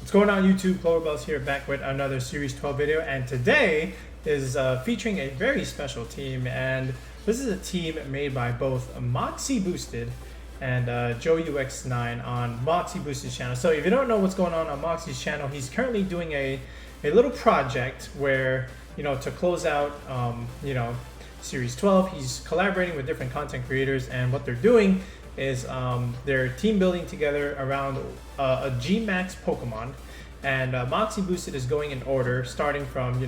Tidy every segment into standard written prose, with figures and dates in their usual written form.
What's going on YouTube? Cloverbells here, back with another Series 12 video, and today is featuring a very special team, and this is a team made by both Moxie Boosted and JoeUX9 on Moxie Boosted channel. So if you don't know what's going on Moxie's channel, he's currently doing a little project where, you know, to close out, Series 12, he's collaborating with different content creators, and what they're doing is they're team building together around a G-Max Pokemon, and Moxie Boosted is going in order, starting from,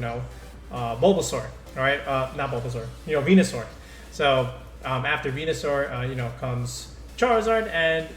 Bulbasaur, all right? Not Bulbasaur, Venusaur. So after Venusaur, comes Charizard, and,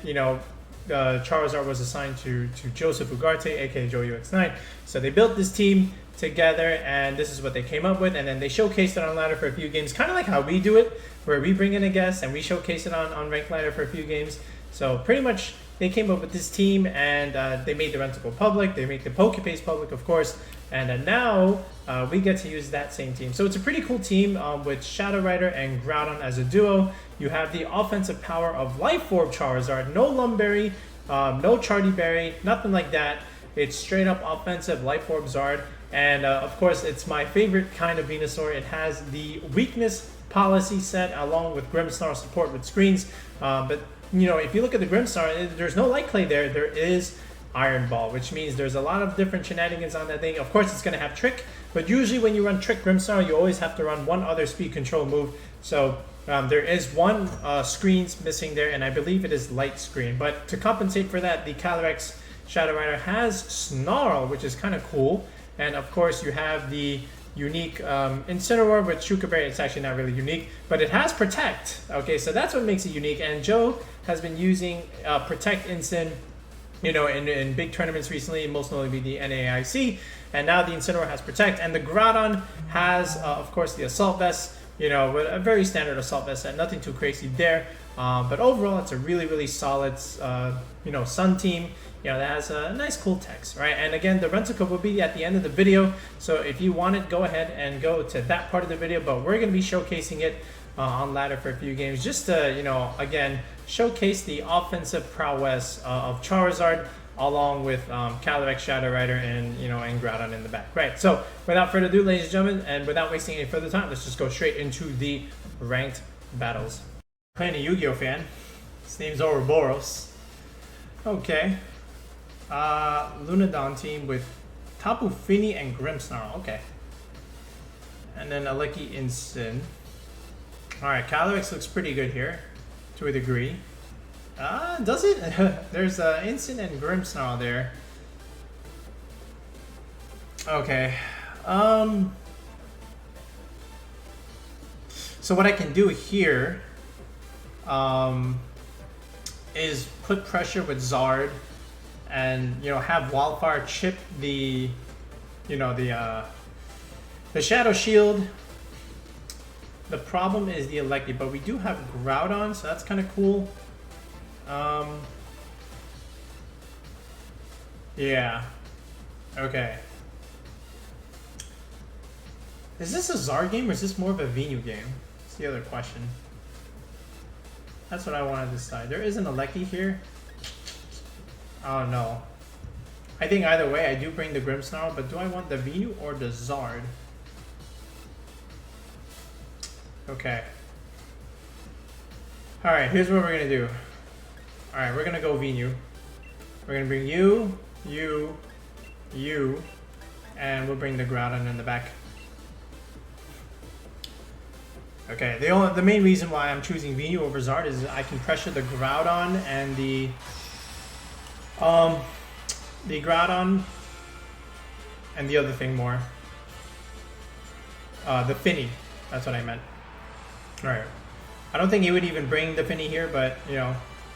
Charizard was assigned to Joseph Ugarte, aka JoeUX9. So they built this team together, and this is what they came up with, and then they showcased it on ladder for a few games, kind of like how we do it, where we bring in a guest and we showcase it on ranked ladder for a few games. So pretty much they came up with this team, and they made the Renticle public, they made the Pokebase public, of course, and now we get to use that same team. So it's a pretty cool team with Shadow Rider and Groudon as a duo. You have the offensive power of Life Orb Charizard, no Lumberry, no Chardy Berry, nothing like that. It's straight up offensive Life Orb Zard. And of course, it's my favorite kind of Venusaur. It has the weakness policy set along with Grimmsnarl support with screens. But if you look at the Grimmsnarl, there's no Light Clay there. There is Iron Ball, which means there's a lot of different shenanigans on that thing. Of course, it's going to have Trick, but usually when you run Trick Grimmsnarl, you always have to run one other speed control move. So there is one screens missing there, and I believe it is Light Screen. But to compensate for that, the Calyrex-Shadow Rider has Snarl, which is kind of cool. And of course, you have the unique Incineroar with Shuka Berry. It's actually not really unique, but it has Protect. Okay, so that's what makes it unique. And Joe has been using Protect Incin, in big tournaments recently, most notably the NAIC. And now the Incineroar has Protect. And the Groudon has, of course, the Assault Vest, with a very standard Assault Vest set. Nothing too crazy there. But overall, it's a really, really solid, Sun team. That has a nice cool text, right? And again, the Renticle will be at the end of the video, so if you want it, go ahead and go to that part of the video, but we're going to be showcasing it on ladder for a few games, just to, again, showcase the offensive prowess of Charizard, along with Calyrex-Shadow Rider and, and Groudon in the back, right? So, without further ado, ladies and gentlemen, and without wasting any further time, let's just go straight into the ranked battles. Playing a Yu-Gi-Oh fan. His name's Ouroboros. Okay. Lunala team with Tapu, Fini, and Grimmsnarl. Okay. And then Aleki Incin. Alright, Calyrex looks pretty good here, to a degree. Does it? There's Incin and Grimmsnarl there. Okay. So what I can do here is put pressure with Zard, and have Wildfire chip the the Shadow Shield. The problem is the Aleki, but we do have Groudon, so that's kind of cool. Yeah. Okay. Is this a Zard game or is this more of a Venu game? That's the other question. That's what I want to decide. There is an Aleki here. Oh no. I think either way I do bring the Grimmsnarl, but do I want the Venu or the Zard? Okay. Alright, here's what we're gonna do. Alright, we're gonna go Venu. We're gonna bring you, and we'll bring the Groudon in the back. Okay, the main reason why I'm choosing Venu over Zard is I can pressure the Groudon and the Groudon and the other thing more. The Fini. That's what I meant. Alright. I don't think he would even bring the Fini here, but,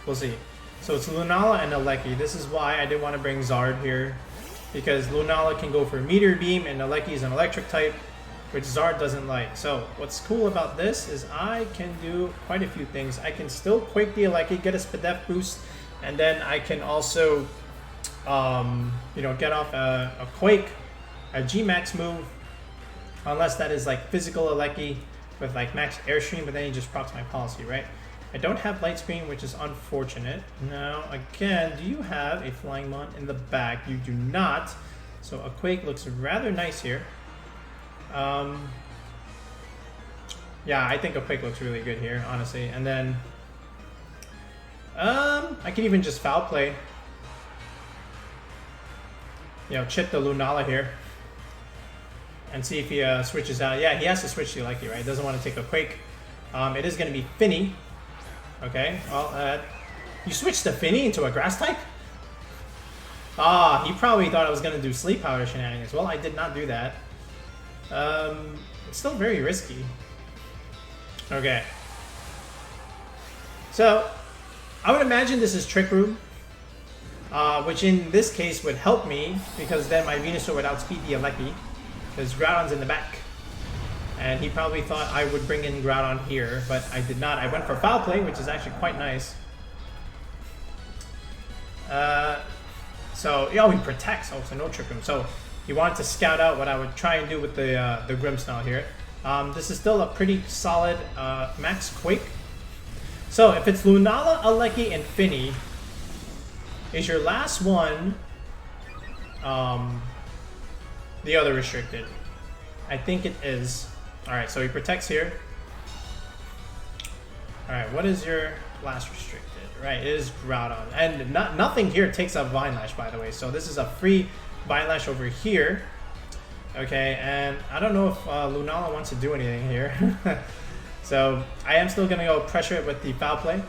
we'll see. So it's Lunala and Aleki. This is why I didn't want to bring Zard here, because Lunala can go for Meteor Beam, and Aleki is an electric type, which Zard doesn't like. So what's cool about this is I can do quite a few things. I can still Quake the Aleki, get a Spadef boost, and then I can also, get off a Quake, a G-Max move, unless that is like physical Aleki with like max Airstream, but then he just procs my policy, right? I don't have Light Screen, which is unfortunate. Now, again, do you have a Flying Mon in the back? You do not. So a Quake looks rather nice here. Yeah, I think a Quake looks really good here, honestly. And then, I can even just foul play. You know, chip the Lunala here. And see if he switches out. Yeah, he has to switch to Licky, right? Doesn't want to take a Quake. It is going to be Fini. Okay, well, you switched the Fini into a Grass type? Ah, he probably thought I was going to do Sleep Powder shenanigans. Well, I did not do that. It's still very risky. Okay. So, I would imagine this is Trick Room. Which in this case would help me, because then my Venusaur would outspeed the Licky. Because Groudon's in the back. And he probably thought I would bring in Groudon here, but I did not. I went for Foul Play, which is actually quite nice. So, he protects. Oh, so no Trick Room. So, he wanted to scout out what I would try and do with the Grimmsnarl here. This is still a pretty solid max Quake. So, if it's Lunala, Licky, and Fini, is your last one the other restricted? I think it is. Alright, so he protects here. Alright, what is your last restricted? Right, it is Groudon. And nothing here takes up Vine Lash, by the way. So this is a free Vine Lash over here. Okay, and I don't know if Lunala wants to do anything here. So I am still going to go pressure it with the Foul Play.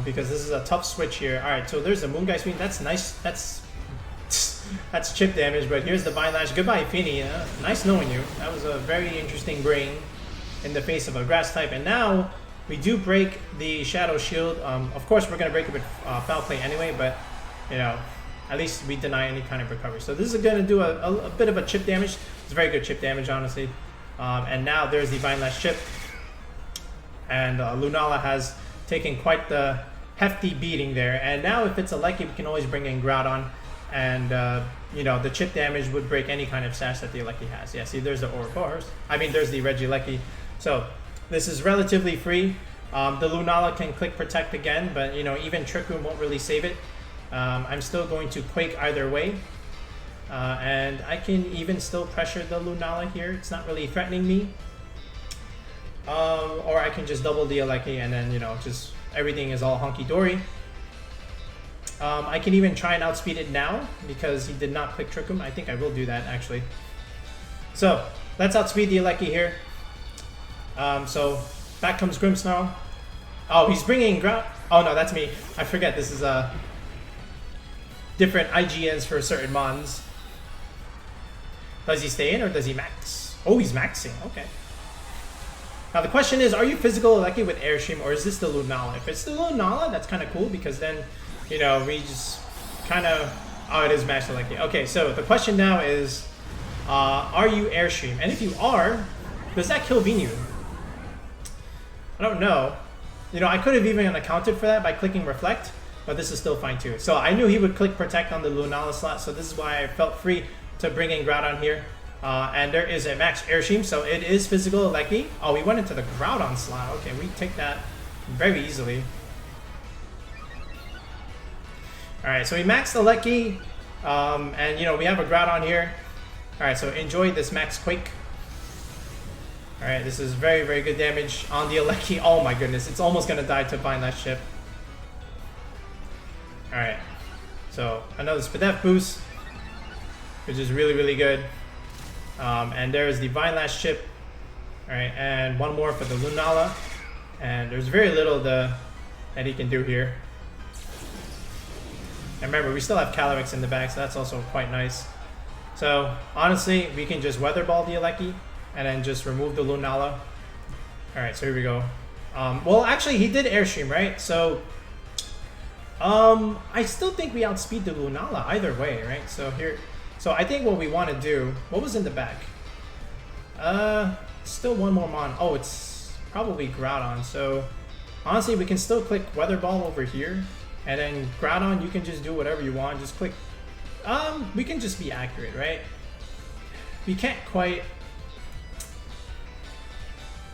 Because this is a tough switch here. Alright, so there's the Moonguy Screen. That's nice. That's chip damage, but here's the Vine Lash. Goodbye, Fini. Nice knowing you. That was a very interesting brain in the face of a Grass type. And now we do break the Shadow Shield. Of course, we're going to break it with Foul Play anyway, but, you know, at least we deny any kind of recovery. So this is going to do a bit of a chip damage. It's very good chip damage, honestly. And now there's the Vine Lash chip. And Lunala has taken quite the hefty beating there. And now if it's a Licky, we can always bring in Groudon. And, you know, the chip damage would break any kind of sash that the Licky has. Yeah, see, there's the Ouroboros. I mean, there's the Regieleki. So, this is relatively free. The Lunala can click Protect again, but, you know, even Trick Room won't really save it. I'm still going to Quake either way. And I can even still pressure the Lunala here. It's not really threatening me. Or I can just double the Licky and then, you know, just everything is all hunky-dory. I can even try and outspeed it now because he did not click Trick Room. I think I will do that, actually. So, let's outspeed the Licky here. So, back comes Grimmsnarl. Oh, he's bringing Ground. Oh, no, that's me. I forget this is different IGNs for certain mons. Does he stay in or does he max? Oh, he's maxing. Okay. Now, the question is, are you physical Licky with Airstream or is this the Lunala? If it's the Lunala, that's kind of cool because then, you know, we just kind of... Oh, it is matched to Licky. Okay, so the question now is, are you Airstream? And if you are, does that kill Venu? I don't know. You know, I could have even accounted for that by clicking Reflect, but this is still fine too. So I knew he would click Protect on the Lunala slot, so this is why I felt free to bring in Groudon here. And there is a max Airstream, so it is physical Licky. Oh, we went into the Groudon slot. Okay, we take that very easily. Alright, so we maxed the Licky, and you know, we have a Groudon here. Alright, so enjoy this max Quake. Alright, this is very, very good damage on the Licky. Oh my goodness, it's almost gonna die to Vine Lash chip. Alright, so another Spadef boost, which is really, really good. And there's the Vine Lash chip. Alright, and one more for the Lunala. And there's very little that he can do here. And remember, we still have Calyrex in the back, so that's also quite nice. So, honestly, we can just Weather Ball the Licky and then just remove the Lunala. Alright, so here we go. Well, actually, he did Airstream, right? So, I still think we outspeed the Lunala either way, right? So, here... So, I think what we want to do... What was in the back? Still one more Mon. Oh, it's probably Groudon. So, honestly, we can still click Weather Ball over here. And then Groudon, you can just do whatever you want. Just click. We can just be accurate, right? We can't quite.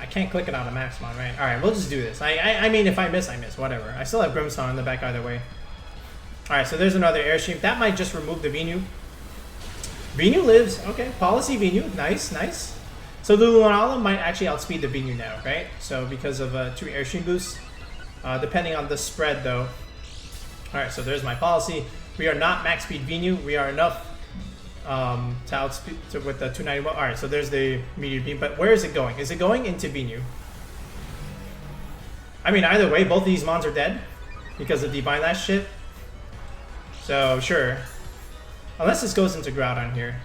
I can't click it on a Maximon, right? Alright, we'll just do this. I mean, if I miss, I miss. Whatever. I still have Grimmsnarl in the back either way. Alright, so there's another Airstream. That might just remove the Venu. Venu lives. Okay, Policy Venu. Nice, nice. So the Lunala might actually outspeed the Venu now, right? So because of 2 Airstream boosts. Depending on the spread, though. Alright, so there's my Policy. We are not max speed Venu. We are enough to outspeed with the 291. Alright, so there's the Meteor Beam. But where is it going? Is it going into Venu? I mean, either way, both of these mons are dead because of Divine Lash shit. So, sure. Unless this goes into Groudon here.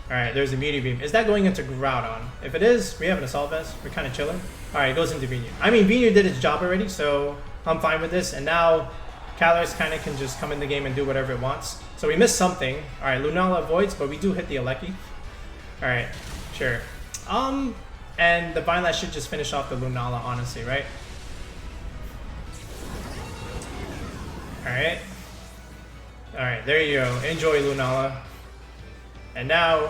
Alright, there's the Meteor Beam. Is that going into Groudon? If it is, we have an Assault Vest. We're kind of chilling. Alright, it goes into Venu. I mean, Venu did its job already, so I'm fine with this. And now, Calyrex kind of can just come in the game and do whatever it wants. So we missed something. Alright, Lunala avoids, but we do hit the Gieleki. Alright, sure. And the Vine Lash should just finish off the Lunala, honestly, right? Alright. Alright, there you go. Enjoy, Lunala. And now,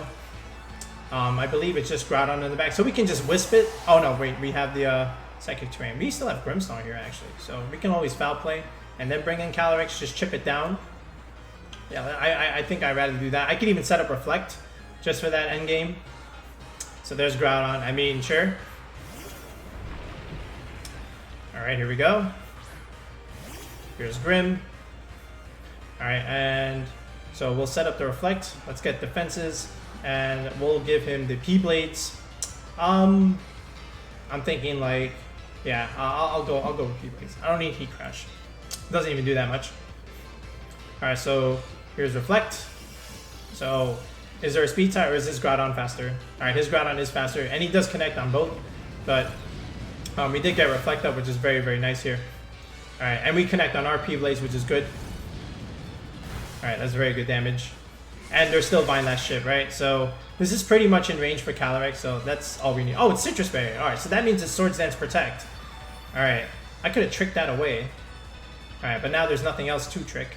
I believe it's just Groudon in the back. So we can just Wisp it. Oh no, wait, we have the Psychic Terrain. We still have Grimmsnarl here, actually. So we can always Foul Play. And then bring in Calyrex, just chip it down. Yeah, I think I'd rather do that. I could even set up Reflect just for that end game. So there's Groudon. I mean, sure. Alright, here we go. Here's Grim. Alright, and so we'll set up the Reflect. Let's get defenses. And we'll give him the P-Blades. I'm thinking like, yeah, I'll go with P-Blades. I don't need Heat Crash. Doesn't even do that much. Alright, so here's Reflect. So, is there a speed tie or is this Groudon faster? Alright, his Groudon is faster, and he does connect on both. But we did get Reflect up, which is very, very nice here. Alright, and we connect on our P-Blades, which is good. Alright, that's very good damage. And there's still Vine Lash shit, right? So, this is pretty much in range for Calyrex, so that's all we need. Oh, it's Citrus Berry. Alright, so that means it's Swords Dance Protect. Alright, I could have tricked that away. Alright, but now there's nothing else to trick.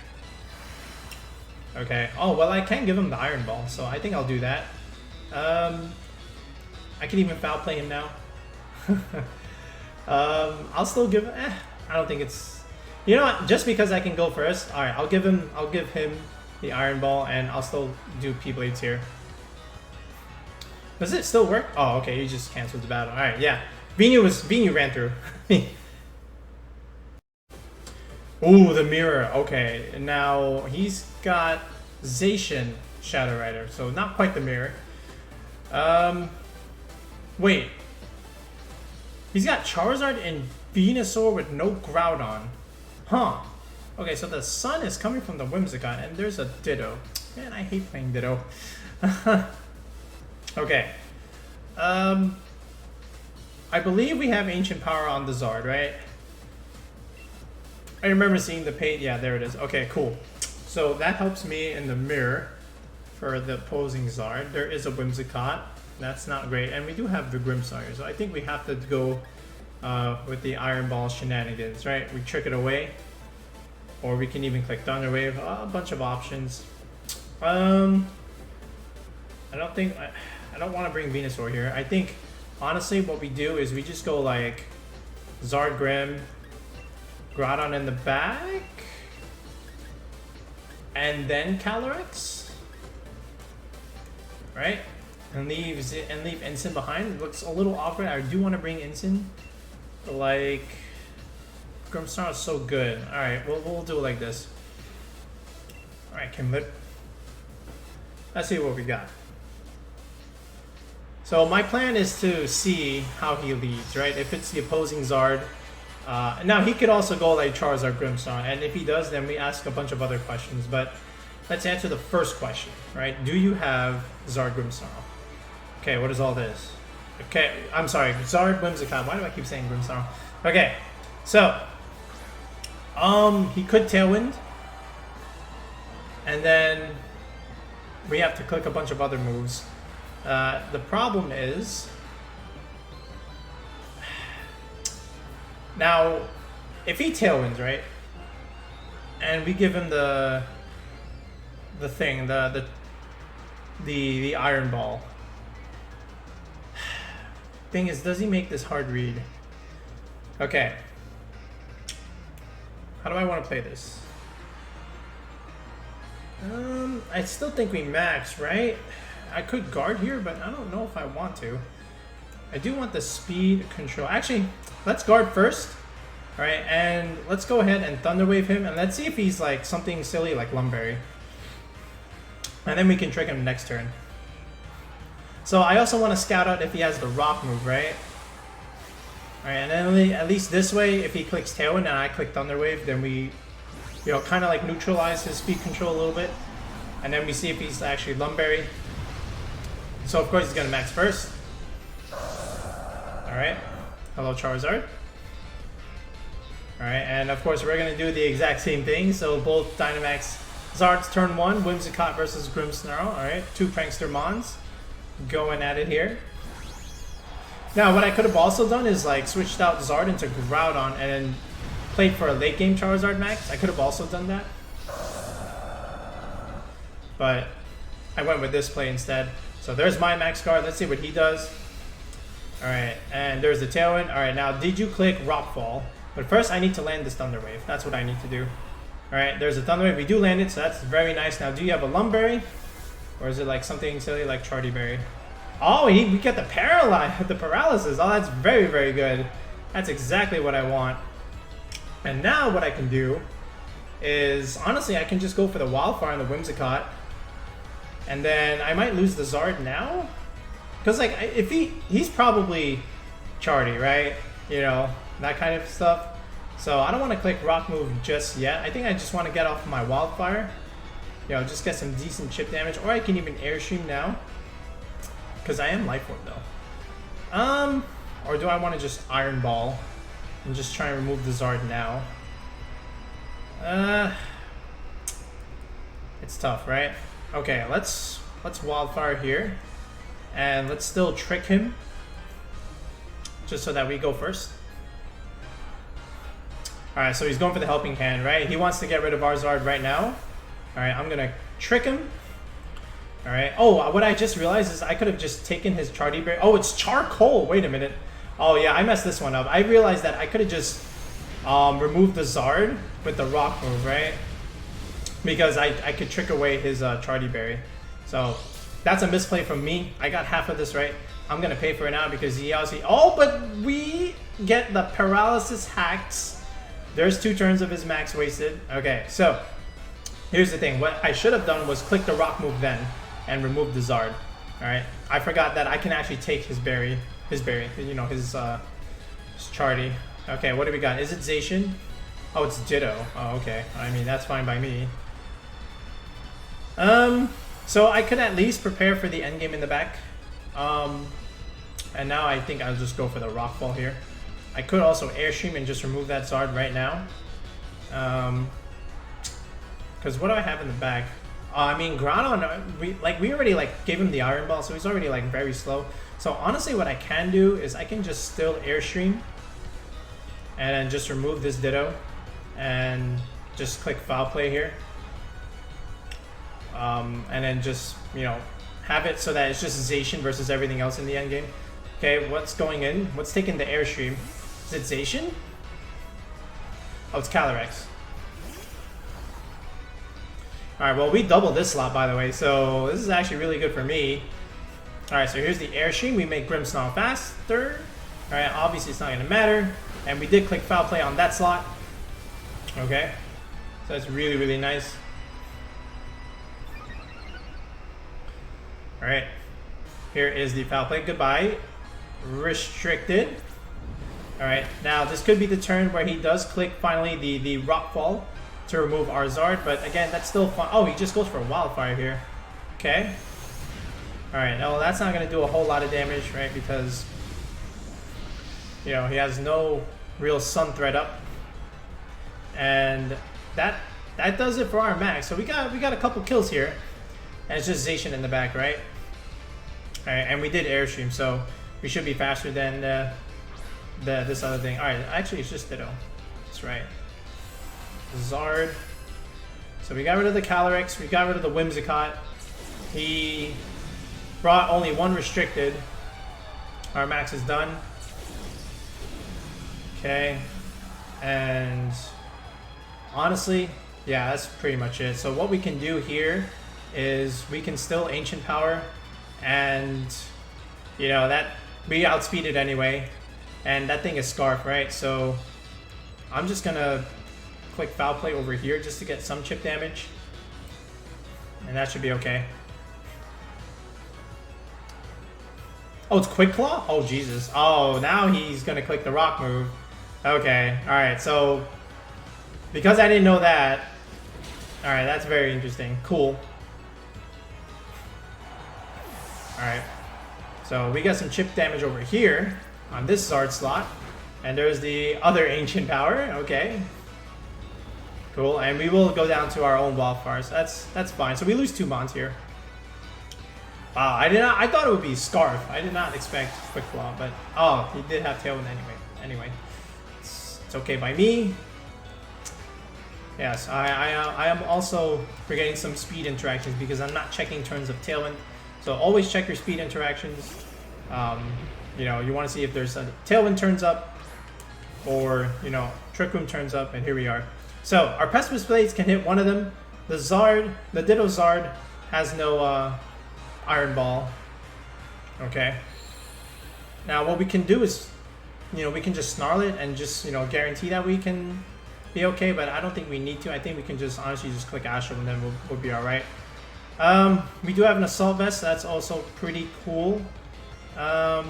Okay. Oh, well, I can give him the Iron Ball, so I think I'll do that. I can even Foul Play him now. I'll still give... I don't think it's... You know what? Just because I can go first, alright, I'll give him the Iron Ball, and I'll still do P-Blades here. Does it still work? Oh, okay, you just canceled the battle. Alright, yeah. Venu ran through. Ooh, the mirror. Okay, now he's got Zacian Shadow Rider, so not quite the mirror. Wait. He's got Charizard and Venusaur with no Groudon. Huh. Okay, so the sun is coming from the Whimsicott, and there's a Ditto. Man, I hate playing Ditto. Okay. I believe we have Ancient Power on the Zard, right? I remember seeing the page. Yeah, there it is. Okay, cool. So that helps me in the mirror for the opposing Zard. There is a Whimsicott. That's not great. And we do have the Grimmsnarl, so I think we have to go with the Iron Ball shenanigans, right? We trick it away. Or we can even click Thunder Wave. A bunch of options. I don't want to bring Venusaur here. I think, honestly, what we do is we just go like Zard Grim, Groudon in the back, and then Calyrex, right? And leave Incin behind. It looks a little awkward. I do want to bring Incin, but like Grimmsnarl is so good. All right, we'll do it like this. All right, Kimlet. Let's see what we got. So my plan is to see how he leads, right? If it's the opposing Zard. Now he could also go like Charizard Grimmsnarl, and if he does, then we ask a bunch of other questions. But let's answer the first question, right? Do you have Zard Grimmsnarl? Okay, what is all this? Okay, I'm sorry, Zard Whimsicott. Why do I keep saying Grimmsnarl? Okay, so he could Tailwind, and then we have to click a bunch of other moves. The problem is, now, if he Tailwinds, right, and we give him the thing, the Iron Ball, thing is, does he make this hard read? Okay. How do I want to play this? I still think we max, right? I could guard here, but I don't know if I want to. I do want the speed control. Actually, let's guard first. Alright, and let's go ahead and Thunder Wave him, and let's see if he's like something silly like Lumberry. And then we can trick him next turn. So I also want to scout out if he has the Rock move, right? Alright, and then at least this way, if he clicks Tailwind and I click Thunder Wave, then we, you know, kind of like neutralize his speed control a little bit. And then we see if he's actually Lumberry. So of course he's gonna max first. Alright. Hello, Charizard. Alright, and of course we're gonna do the exact same thing. So both Dynamax Zards turn 1, Whimsicott versus Grimmsnarl. Alright, 2 Prankster Mons going at it here. Now what I could have also done is like switched out Zard into Groudon and then played for a late game Charizard max. I could have also done that. But I went with this play instead. So there's my max guard. Let's see what he does. Alright, and there's the Tailwind. Alright, now did you click Rockfall? But first I need to land this Thunder Wave. That's what I need to do. Alright, there's a Thunder Wave. We do land it, so that's very nice. Now do you have a Lumberry? Or is it like something silly like Chartyberry? Oh, we get the paralysis. Oh, that's very, very good. That's exactly what I want. And now what I can do is, honestly, I can just go for the Wildfire and the Whimsicott. And then I might lose the Zard now. Because, like, if he's probably Charty, right? You know, that kind of stuff. So I don't want to click Rock Move just yet. I think I just want to get off my Wildfire. You know, just get some decent chip damage. Or I can even Airstream now. Because I am Life Orb, though. Or do I want to just Iron Ball and just try and remove the Zard now? It's tough, right? Okay, let's Wildfire here. And let's still trick him. Just so that we go first. Alright, so he's going for the Helping Hand, right? He wants to get rid of our Zard right now. Alright, I'm going to trick him. Alright. Oh, what I just realized is I could have just taken his Chartyberry. Oh, it's Charcoal. Wait a minute. Oh, yeah, I messed this one up. I realized that I could have just removed the Zard with the Rock move, right? Because I could trick away his Chartyberry. So that's a misplay from me. I got half of this right. I'm going to pay for it now because he obviously... Oh, but we get the Paralysis hacks. There's 2 turns of his max wasted. Okay, so here's the thing. What I should have done was click the Rock move then and remove the Zard. Alright, I forgot that I can actually take his berry, you know, his Charty. Okay, what do we got? Is it Zacian? Oh, it's Ditto. Oh, okay. I mean, that's fine by me. So I could at least prepare for the endgame in the back. And now I think I'll just go for the Rockfall here. I could also Airstream and just remove that Zard right now. Because what do I have in the back? I mean, Groudon, we already gave him the Iron Ball, so he's already very slow. So honestly, what I can do is I can just still Airstream and then just remove this Ditto and just click Foul Play here. And then just, you know, have it so that it's just Zacian versus everything else in the endgame. Okay, what's going in? What's taking the Airstream? Is it Zacian? Oh, it's Calyrex. Alright, well, we doubled this slot, by the way, so this is actually really good for me. Alright, so here's the Airstream. We make Grimmsnarl faster. Alright, obviously it's not going to matter. And we did click Foul Play on that slot. Okay, so that's really, really nice. Alright, here is the Foul Play. Goodbye. Restricted. Alright, now this could be the turn where he does click finally the Rockfall to remove our Zard, but again, that's still fun. Oh, he just goes for a Wildfire here. Okay. Alright, now that's not going to do a whole lot of damage, right? Because, you know, he has no real Sun Threat up. And that does it for our max. So we got a couple kills here. And it's just Zacian in the back, right? Alright, and we did Airstream, so we should be faster than this other thing. Alright, actually it's just Ditto. That's right. Zard. So we got rid of the Calyrex, we got rid of the Whimsicott. He brought only 1 restricted. Our max is done. Okay. And honestly, yeah, that's pretty much it. So what we can do here is we can still Ancient Power, and you know that we outspeed it anyway, and that thing is Scarf, right? So I'm just gonna click Foul Play over here just to get some chip damage, and that should be okay. Oh, it's Quick Claw? Oh, Jesus. Oh, now he's gonna click the Rock move. Okay, alright, so because I didn't know that, alright, that's very interesting. Cool. Alright, so we got some chip damage over here on this Zard slot, and there's the other Ancient Power. Okay, cool, and we will go down to our own Wildfires. That's fine. So we lose 2 Mons here. Wow, I thought it would be Scarf. I did not expect Quick Claw, but oh, he did have Tailwind anyway. It's okay by me. Yes, I am also forgetting some speed interactions because I'm not checking turns of Tailwind. So always check your speed interactions. You know, you want to see if there's a Tailwind turns up or, you know, Trick Room turns up, and here we are. So our Pessimist Blades can hit one of them. The Zard, the Ditto Zard has no Iron Ball. Okay. Now what we can do is, you know, we can just Snarl it and just, you know, guarantee that we can be okay, but I don't think we need to. I think we can just honestly just click Astral and then we'll be alright. We do have an Assault Vest, that's also pretty cool. Yeah,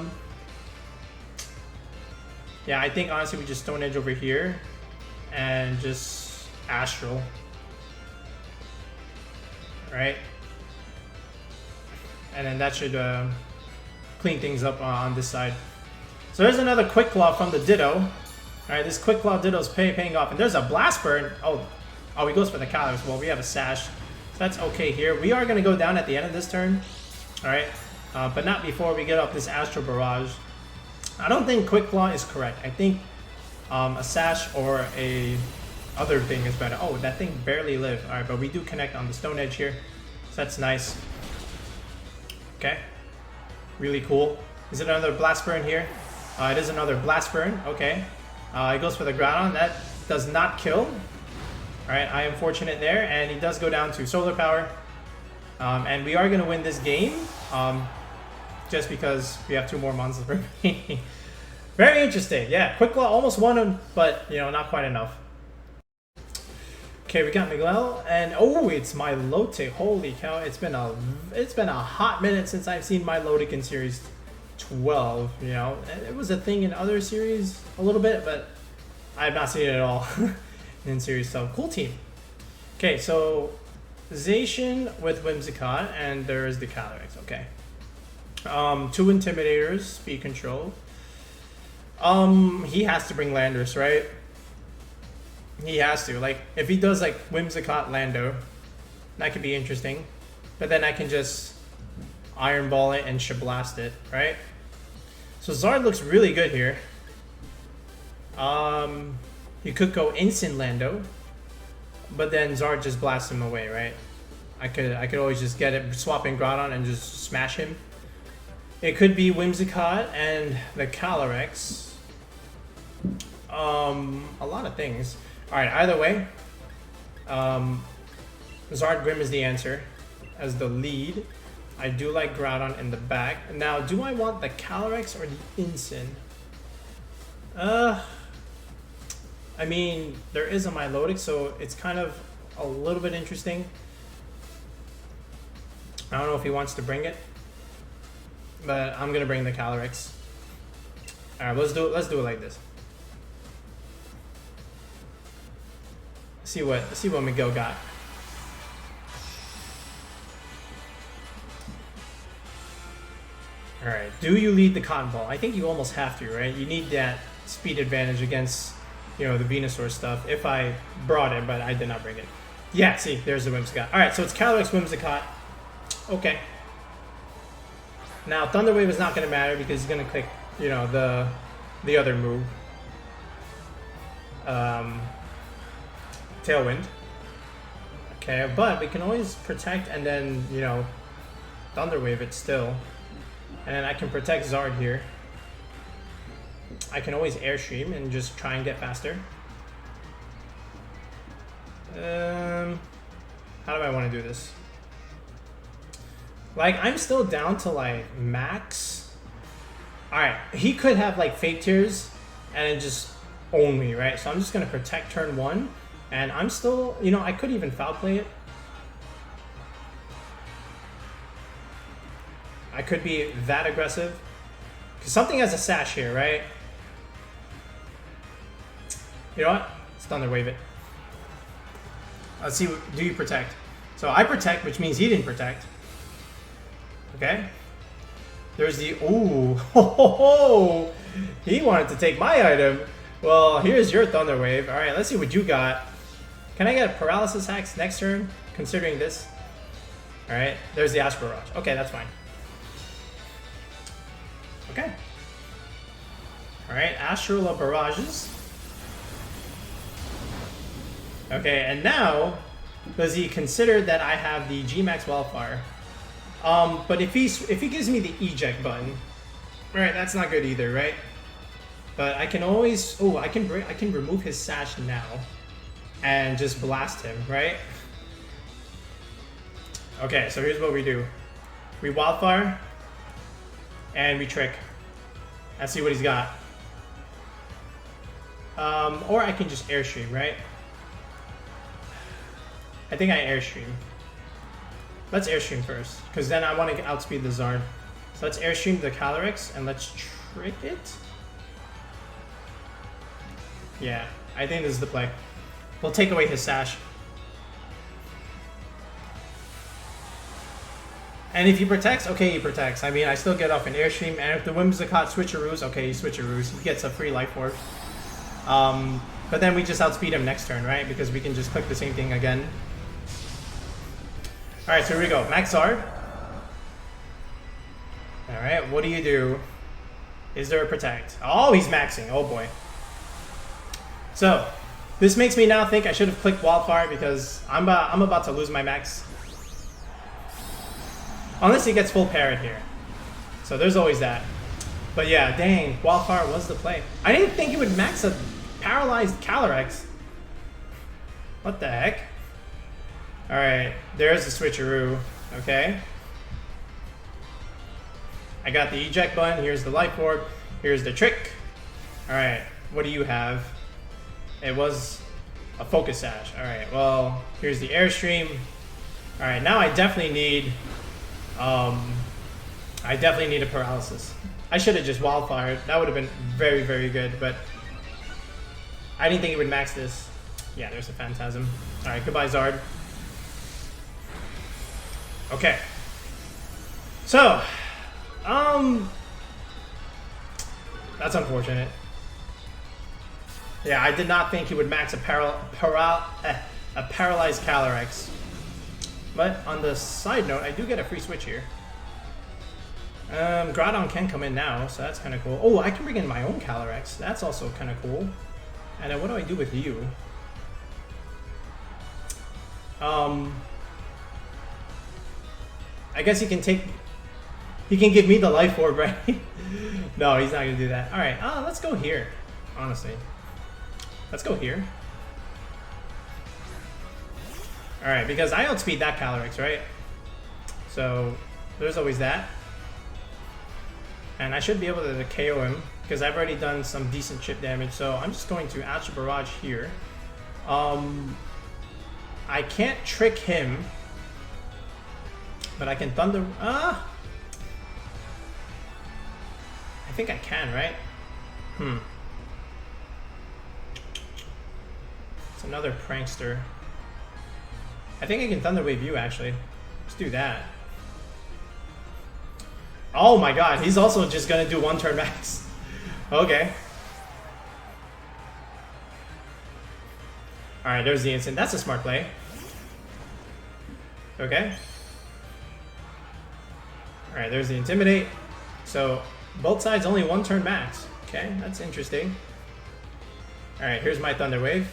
I think honestly we just Stone Edge over here and just Astral. Right? And then that should clean things up on this side. So there's another Quick Claw from the Ditto. Alright, this Quick Claw Ditto's paying off. And there's a Blast Burn. Oh, he goes for the Calyrex. Well, we have a Sash. So that's okay here. We are going to go down at the end of this turn. Alright, but not before we get off this Astral Barrage. I don't think Quick Claw is correct. I think a Sash or a other thing is better. Oh, that thing barely lived. Alright, but we do connect on the Stone Edge here. So that's nice. Okay. Really cool. Is it another Blast Burn here? It is another Blast Burn. Okay. He goes for the Groudon. That does not kill. Alright, I am fortunate there. And he does go down to Solar Power. And we are going to win this game. Just because we have 2 more Mons remaining. Very interesting. Yeah, Quick Claw almost won him, but, you know, not quite enough. Okay, we got Miguel, and oh, it's Milotic. Holy cow! It's been a hot minute since I've seen Milotic in Series 12. You know, it was a thing in other series a little bit, but I have not seen it at all in Series 12. Cool team. Okay, so Zacian with Whimsicott, and there's the Calyrex. Okay, 2 Intimidators, speed control. He has to bring Landorus, right? He has to. Like, if he does like Whimsicott Lando, that could be interesting. But then I can just Iron Ball it and Shablast it, right? So Zard looks really good here. You could go Instant Lando, but then Zard just blasts him away, right? I could always just get it, swap in Groudon and just smash him. It could be Whimsicott and the Calyrex. A lot of things. Alright, either way, Zard Grim is the answer as the lead. I do like Groudon in the back. Now, do I want the Calyrex or the Incin? I mean, there is a Milotic, so it's kind of a little bit interesting. I don't know if he wants to bring it, but I'm gonna bring the Calyrex. Alright, let's do it like this. See what Miguel got. Alright, do you lead the Cotton Ball? I think you almost have to, right? You need that speed advantage against, you know, the Venusaur stuff. If I brought it, but I did not bring it. Yeah, see, there's the Whimsicott. Alright, so it's Calyrex, Whimsicott. Okay. Now, Thunder Wave is not going to matter because he's going to click, you know, the other move. Tailwind. Okay, but we can always protect and then, you know, Thunder Wave it still. And then I can protect Zard here. I can always Airstream and just try and get faster. How do I want to do this? Like, I'm still down to like max. Alright, he could have like Fake Tears and it just own me, right? So I'm just going to protect turn 1. And I'm still, you know, I could even foul play it. I could be that aggressive. Because something has a sash here, right? You know what? Let's Thunder Wave it. Let's see, do you protect? So I protect, which means he didn't protect. Okay. There's the, ooh, ho, ho, ho. He wanted to take my item. Well, here's your Thunder Wave. All right, let's see what you got. Can I get a Paralysis Hacks next turn, considering this? All right, there's the Astral Barrage. Okay, that's fine. Okay. All right, Astral Barrages. Okay, and now, does he consider that I have the G-Max Wildfire? But if he gives me the eject button, right, that's not good either, right? But I can always, oh, I can remove his sash now, and just blast him, right? Okay, so here's what we do: we Wildfire, and we Trick. Let's see what he's got. Or I can just Airstream, right? I think I Airstream. Let's Airstream first, because then I want to outspeed the Zard. So let's Airstream the Calyrex, and let's Trick it. Yeah, I think this is the play. We'll take away his sash. And if he protects, okay, he protects. I mean, I still get off an Airstream, and if the Whimsicott switcheroos, okay, he switcheroos. He gets a free Life Orb. But then we just outspeed him next turn, right? Because we can just click the same thing again. Alright, so here we go. Max Zard. Alright, what do you do? Is there a protect? Oh, he's maxing. Oh boy. So, this makes me now think I should have clicked Wildfire because I'm about to lose my max. Unless he gets full parrot here. So there's always that. But yeah, dang, Wildfire was the play. I didn't think he would max a paralyzed Calyrex. What the heck? Alright, there's the switcheroo. Okay. I got the eject button. Here's the Life Orb. Here's the Trick. Alright, what do you have? It was a Focus Sash. Alright, well, here's the Airstream. Alright, now I definitely need a Paralysis. I should have just Wildfired. That would have been very, very good, but I didn't think it would max this. Yeah, there's a Phantasm. Alright, goodbye Zard. Okay. So, that's unfortunate. Yeah, I did not think he would max a paralyzed Calyrex. But on the side note, I do get a free switch here. Groudon can come in now, so that's kind of cool. Oh, I can bring in my own Calyrex. That's also kind of cool. And then what do I do with you? I guess he can give me the Life Orb, right? No, he's not gonna do that. All right, let's go here. Honestly, let's go here. All right, because I outspeed that Calyrex, right? So there's always that, and I should be able to KO him because I've already done some decent chip damage. So I'm just going to Astral Barrage here. I can't trick him. But I can Thunder... I think I can, right? It's another Prankster. I think I can Thunder Wave you, actually. Let's do that. Oh my god, he's also just gonna do one turn max. Okay. Alright, there's the instant. That's a smart play. Okay. Alright, there's the Intimidate. So, both sides only one turn max. Okay, that's interesting. Alright, here's my Thunder Wave.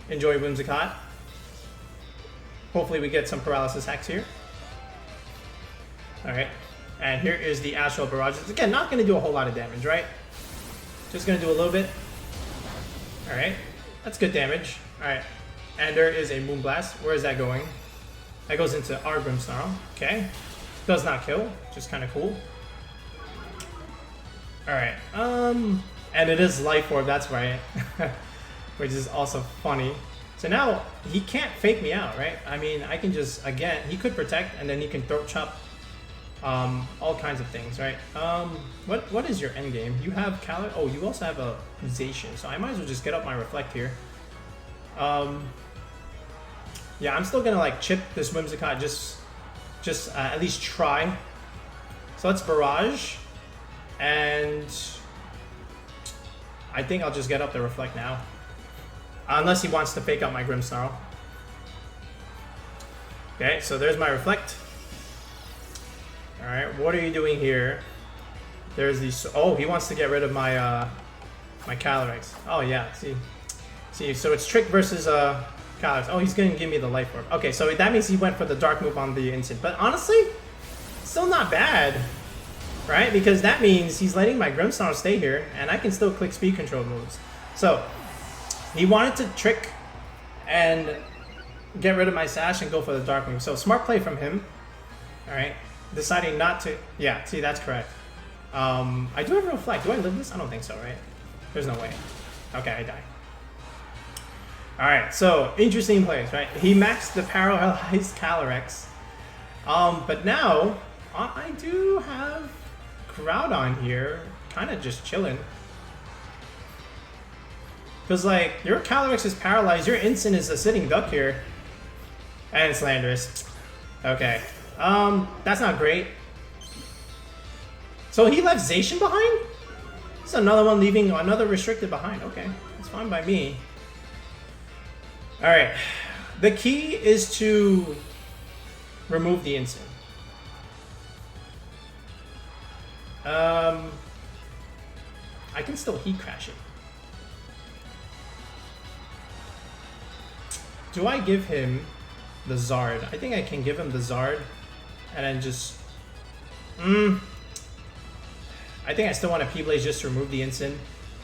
Enjoy Whimsicott. Hopefully we get some Paralysis Hacks here. Alright, and here is the Astral Barrages. Again, not going to do a whole lot of damage, right? Just gonna do a little bit. Alright, that's good damage. Alright, and there is a Moonblast. Where is that going? That goes into our Grimmsnarl. Okay. Does not kill, just kind of cool. Alright, and it is Life Orb, that's right. Which is also funny. So now, he can't fake me out, right? I mean, I can just, again, he could protect, and then he can throat chop all kinds of things, right? What is your end game? You have Calyrex. Oh, you also have a Zacian, so I might as well just get up my Reflect here. Yeah, I'm still gonna like chip this Whimsicott, just at least try. So let's Barrage, and I think I'll just get up the Reflect now. Unless he wants to fake out my Grimmsnarl. Okay, so there's my Reflect. Alright, what are you doing here? There's these... Oh, he wants to get rid of my my Calyrex. Oh yeah, see, so it's Trick versus Calyrex. Oh, he's gonna give me the Life Orb. Okay, so that means he went for the Dark move on the Instant. But honestly, still not bad, right? Because that means he's letting my Grimmsnarl stay here, and I can still click speed control moves. So he wanted to Trick and get rid of my Sash and go for the Dark move. So smart play from him. All right, deciding not to. Yeah, see, that's correct. I do have a Reflect. Do I live this? I don't think so, right? There's no way. Okay, I die. Alright, so interesting plays, right? He maxed the Paralyzed Calyrex. But now, I do have Groudon here, kind of just chilling. Because, like, your Calyrex is paralyzed, your Instant is a sitting duck here. And it's Landorus. Okay. That's not great. So he left Zacian behind? It's another one leaving another restricted behind. Okay, that's fine by me. Alright. The key is to remove the Instant. I can still Heat Crash it. Do I give him the Zard? I think I can give him the Zard and then just... I think I still want to P-Blaze just to remove the Instant.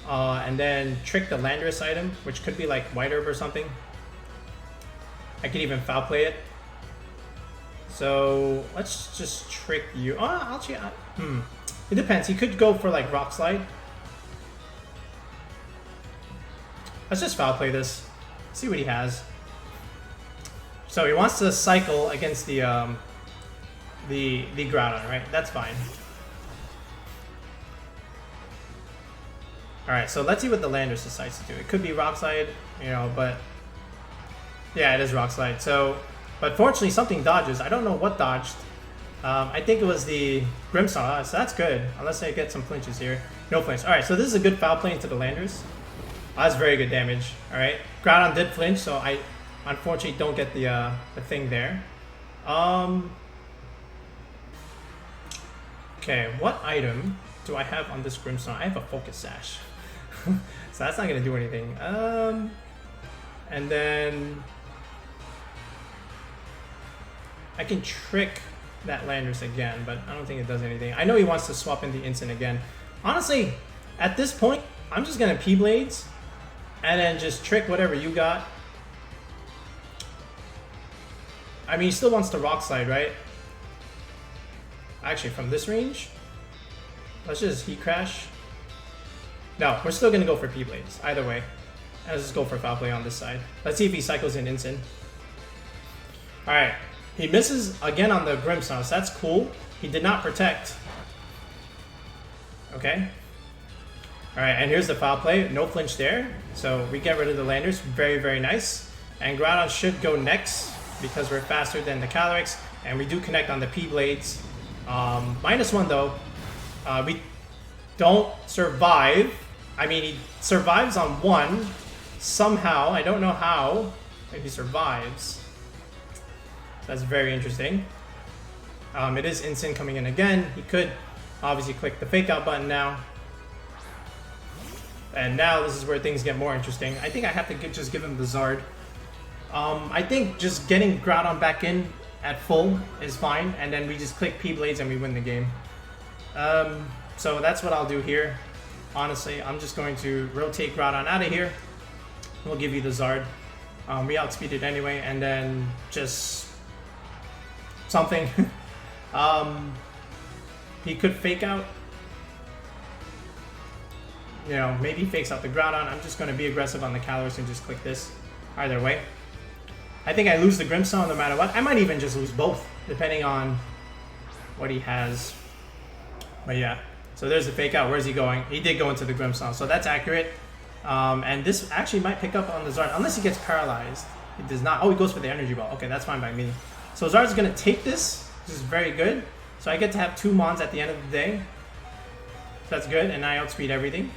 And then trick the Landorus item, which could be like White Herb or something. I could even Foul Play it. So let's just trick you. Oh, it depends. He could go for like Rock Slide. Let's just Foul Play this. See what he has. So he wants to cycle against the Groudon, right? That's fine. Alright, so let's see what the Landorus decides to do. It could be Rock Slide, you know, but... Yeah, it is Rock Slide. So, but fortunately something dodges. I don't know what dodged. I think it was the Grimmsnarl, so that's good. Unless I get some flinches here. No flinch. Alright, so this is a good Foul Play into the Landorus. That's very good damage. Alright, Groudon did flinch, so I unfortunately don't get the thing there. Okay, what item do I have on this Grimmsnarl? I have a Focus Sash. So that's not going to do anything. And then I can trick that Landorus again, but I don't think it does anything. I know he wants to swap in the Instant again. Honestly, at this point, I'm just going to P-Blades and then just trick whatever you got. I mean, he still wants to Rock Slide, right? Actually, from this range, let's just Heat Crash. No, we're still going to go for P-Blades, either way. Let's just go for Foul Play on this side. Let's see if he cycles in Instant. Alright, he misses again on the Grimmsnarl, so that's cool. He did not protect. Okay. Alright, and here's the Foul Play. No flinch there. So we get rid of the Landorus. Very, very nice. And Groudon should go next because we're faster than the Calyrex. And we do connect on the P-Blades. -1 though. We don't survive. I mean, he survives on 1 somehow. I don't know how, but he survives. That's very interesting. It is Instant coming in again. He could obviously click the Fake Out button now. And now this is where things get more interesting. I think I have to just give him the Zard. I think just getting Groudon back in at full is fine. And then we just click P-Blades and we win the game. So that's what I'll do here. honestly, I'm just going to rotate Groudon out of here. We'll give you the Zard. We outspeeded anyway, and then just something. He could fake out. You know, maybe he fakes out the Groudon. I'm just going to be aggressive on the Calyrex and just click this. Either way. I think I lose the Grimmsnarl no matter what. I might even just lose both, depending on what he has. But yeah. So there's the fake out. Where's he going? He did go into the Grimmsnarl, so that's accurate. And this actually might pick up on the Zard, unless he gets paralyzed. He does not. Oh, he goes for the energy ball. Okay, that's fine by me. So Zard's going to take this. This is very good. So I get to have 2 Mons at the end of the day. That's good, and I outspeed everything.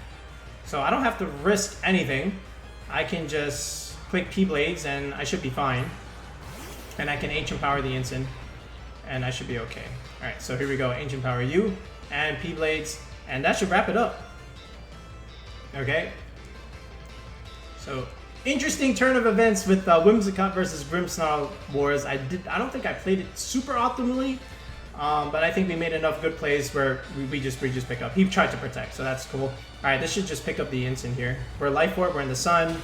So I don't have to risk anything. I can just click P-Blades, and I should be fine. And I can Ancient Power the Incin, and I should be okay. Alright, so here we go. Ancient Power you, and P-Blades, and that should wrap it up. Okay. So, interesting turn of events with Whimsicott versus Grimmsnarl Wars. I don't think I played it super optimally, but I think we made enough good plays where we just pick up. He tried to protect, so that's cool. Alright, this should just pick up the Incin here. We're Life Orb, we're in the sun.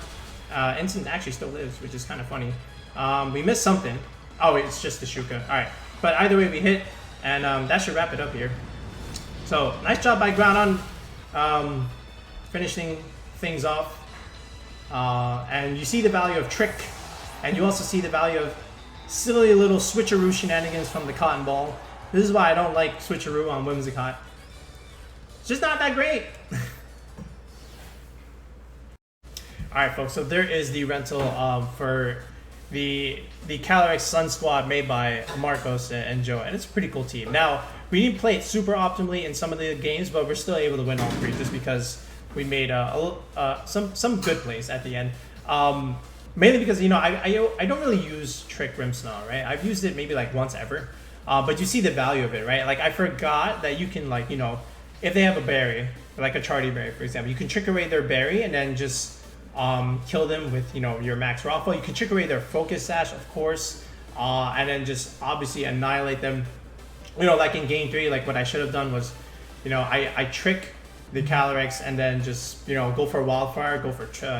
Incin actually still lives, which is kind of funny. We missed something. Oh, it's just the Shuka. Alright, but either way we hit, and that should wrap it up here. So, nice job by Groudon, finishing things off. And you see the value of Trick, and you also see the value of silly little switcheroo shenanigans from the Cotton Ball. This is why I don't like switcheroo on Whimsicott. It's just not that great. Alright folks, so there is the rental for the Calyrex Sun Squad made by Marcos and Joe, and it's a pretty cool team. Now, we didn't play it super optimally in some of the games, but we're still able to win all 3 just because we made some good plays at the end. Mainly because, you know, I don't really use Trick Grimmsnarl, right? I've used it maybe like once ever, but you see the value of it, right? Like, I forgot that you can, like, you know, if they have a berry, like a Chardy berry, for example, you can trick away their berry and then just kill them with, you know, your max Raffle. You can trick away their Focus Sash, of course, and then just obviously annihilate them. You know, like in game 3, like what I should have done was, you know, I trick the Calyrex and then just, you know, go for Wildfire, go for chip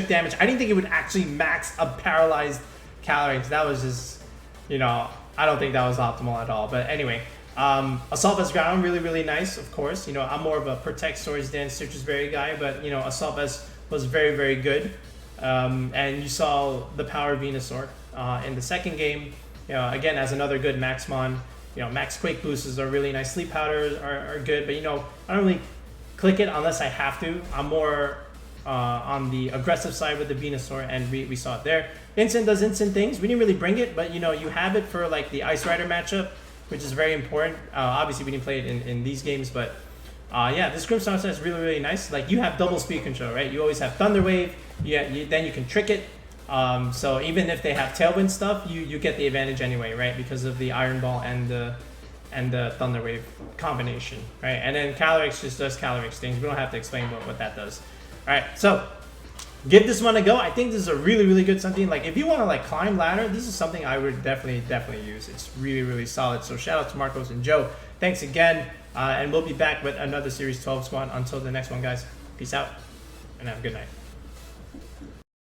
damage. I didn't think it would actually max a paralyzed Calyrex. That was just, you know, I don't think that was optimal at all. But anyway, Assault Vest Groudon, really nice, of course. You know, I'm more of a Protect, Swords Dance, Citrus Berry guy, but, you know, Assault Vest was very good. And you saw the power Venusaur in the second game. You know, again, as another good Maxmon. You know, Max Quake boosts are really nice. Sleep Powders are good, but, you know, I don't really click it unless I have to. I'm more on the aggressive side with the Venusaur, and we saw it there. Incin does Incin things. We didn't really bring it, but, you know, you have it for, like, the Ice Rider matchup, which is very important. Obviously, we didn't play it in these games, but yeah, this Grimmsnarl set is really nice. Like, you have double speed control, right? You always have Thunder Wave. Then you can trick it. So even if they have Tailwind stuff, you get the advantage anyway, right? Because of the Iron Ball and the Thunder Wave combination, right? And then Calyrex just does Calyrex things. We don't have to explain what that does. All right, so give this one a go. I think this is a really good something. Like, if you want to, like, climb ladder, this is something I would definitely use. It's really solid. So shout out to Marcos and Joe. Thanks again, and we'll be back with another Series 12 squad. Until the next one, guys. Peace out, and have a good night.